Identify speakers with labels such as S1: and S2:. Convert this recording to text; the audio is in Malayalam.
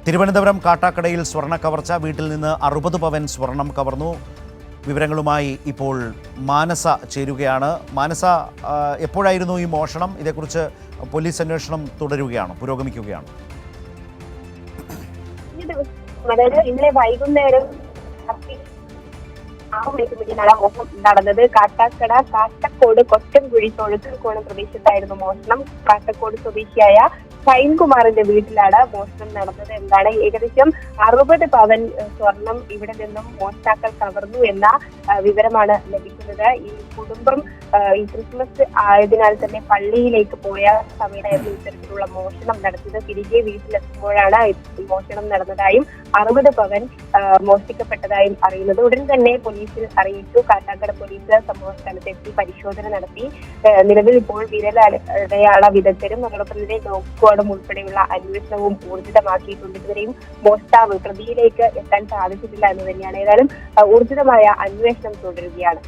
S1: തിരുവനന്തപുരം കാട്ടാക്കടയിൽ സ്വർണ്ണ കവർച്ച. വീട്ടിൽ നിന്ന് 60 പവൻ സ്വർണം കവർന്നു. വിവരങ്ങളുമായി ഇപ്പോൾ മാനസ ചേരുകയാണ്. മാനസ, എപ്പോഴായിരുന്നു ഈ മോഷണം? ഇതേക്കുറിച്ച് പോലീസ് അന്വേഷണം തുടരുകയാണ്, പുരോഗമിക്കുകയാണ്.
S2: ഇന്നലെ വൈകുന്നേരം മോഷണം നടന്നത് കാട്ടാക്കട കാട്ടക്കോട് കൊറ്റൻകുഴി തൊഴുത്തുകോണം പ്രദേശത്തായിരുന്നു മോഷണം. കാട്ടക്കോട് സ്വദേശിയായ ഷൈൻകുമാറിന്റെ വീട്ടിലാണ് മോഷണം നടന്നത് എന്നാണ്. ഏകദേശം 60 പവൻ സ്വർണം ഇവിടെ നിന്നും മോഷ്ടാക്കൾ കവർന്നു എന്ന വിവരമാണ് ലഭിക്കുന്നത്. ഈ കുടുംബം ഈ ക്രിസ്മസ് ആയതിനാൽ തന്നെ പള്ളിയിലേക്ക് പോയ സമയത്തായിരുന്നു ഇത്തരത്തിലുള്ള മോഷണം നടത്തിയത്. തിരികെ വീട്ടിലെത്തുമ്പോഴാണ് മോഷണം നടന്നതായും 60 പവൻ മോഷ്ടിക്കപ്പെട്ടതായും അറിയുന്നത്. ഉടൻ തന്നെ പോലീസിൽ അറിയിച്ചു. കാട്ടാക്കട പോലീസ് സംഭവ സ്ഥലത്തെത്തി പരിശോധന നടത്തി. നിലവിൽ ഇപ്പോൾ വിരലടയാള വിദഗ്ധരും അതോടൊപ്പം തന്നെ ഡോഗ് സ്ക്വാഡും ഉൾപ്പെടെയുള്ള അന്വേഷണവും ഊർജിതമാക്കിയിട്ടുണ്ട്. ഇതുവരെയും മോഷ്ടാവ് പ്രതിയിലേക്ക് എത്താൻ സാധിച്ചിട്ടില്ല എന്ന് തന്നെയാണ്. ഏതായാലും ഊർജിതമായ അന്വേഷണം തുടരുകയാണ്.